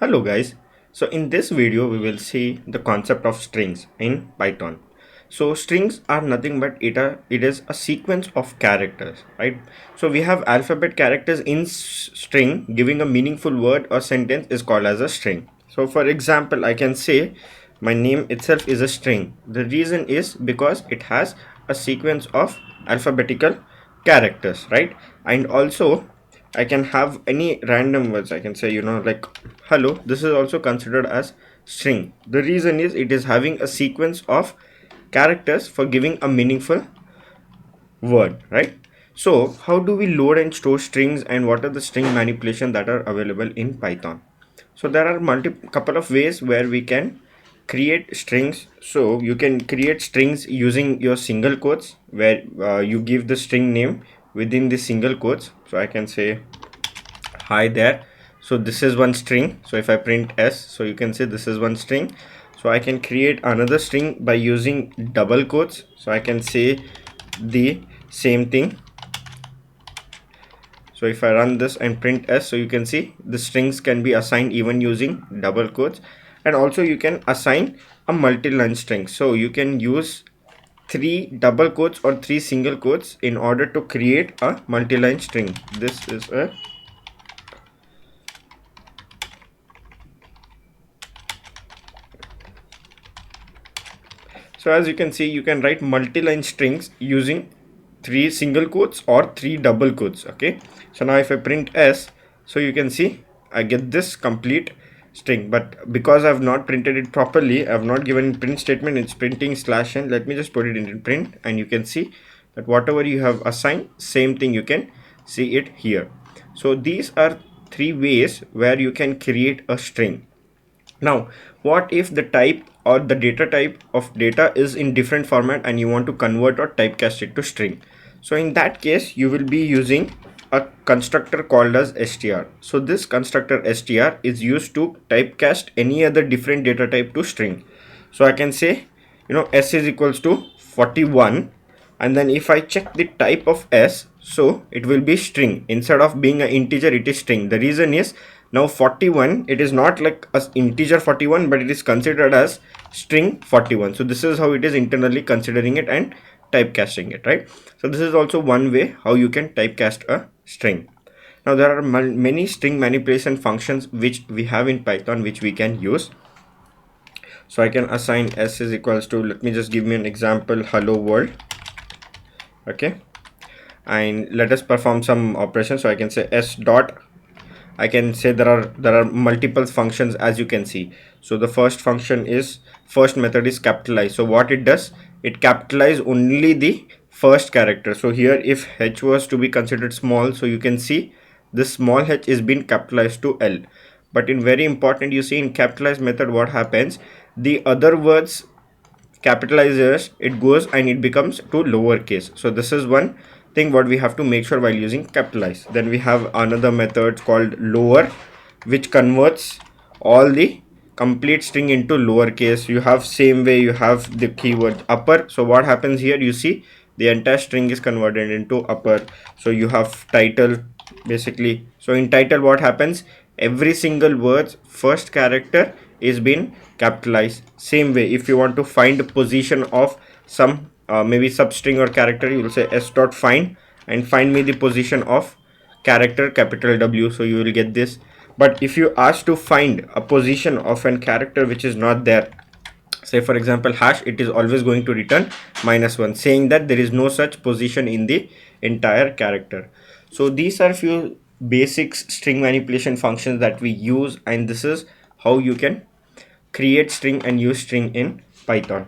Hello guys. So in this video we will see the concept of strings in Python. So strings are nothing but it is a sequence of characters, right? So we have alphabet characters in string. Giving a meaningful word or sentence is called as a string. So for example, I can say my name itself is a string. The reason is because it has a sequence of alphabetical characters, right? And also I can have any random words. I can say, like hello. This is also considered as string. The reason is it is having a sequence of characters for giving a meaningful word, right? So how do we load and store strings, and what are the string manipulation that are available in Python? So there are couple of ways where we can create strings. So you can create strings using your single quotes, where you give the string name within the single quotes. So I can say hi there. So this is one string. So if I print s, so you can see this is one string. So I can create another string by using double quotes. So I can say the same thing. So if I run this and print s, so you can see the strings can be assigned even using double quotes. And also you can assign a multi-line string. So you can use 3 double quotes or 3 single quotes in order to create a multi-line string. This is a So as you can see, you can write multi-line strings using 3 single quotes or 3 double quotes. Okay. So now if I print s, so you can see I get this complete string, but because I've not printed it properly, I've not given print statement, it's printing /n. Let me just put it in print, and you can see that whatever you have assigned, same thing you can see it here. So these are 3 ways where you can create a string. Now, what if the type or the data type of data is in different format and you want to convert or typecast it to string? So in that case, you will be using a constructor called as str. So this constructor str is used to typecast any other different data type to string. So I can say, s is equals to 41, and then if I check the type of s, so it will be string. Instead of being an integer, it is string. The reason is now 41, it is not like a integer 41, but it is considered as string 41. So this is how it is internally considering it and typecasting it, right? So this is also one way how you can typecast a string. Now there are many string manipulation functions which we have in Python which we can use. So I can assign s is equals to, let me just give me an example, hello world. Okay, and let us perform some operations. So I can say s dot, I can say there are multiple functions, as you can see. So the first method is capitalize. So what it does, it capitalize only the first character. So here if h was to be considered small, so you can see this small h is being capitalized to L. But in very important, you see in capitalize method what happens, the other words capitalizers, it goes and it becomes to lowercase. So this is one thing what we have to make sure while using capitalize. Then we have another method called lower, which converts all the complete string into lowercase. You have same way, you have the keyword upper. So what happens here, you see the entire string is converted into upper. So you have title basically. So in title what happens, every single word's first character is being capitalized. Same way, if you want to find the position of some maybe substring or character, you will say s dot find and find me the position of character capital W. So you will get this. But if you ask to find a position of an character which is not there, say for example hash, it is always going to return -1, saying that there is no such position in the entire character. So these are few basic string manipulation functions that we use, and this is how you can create string and use string in Python.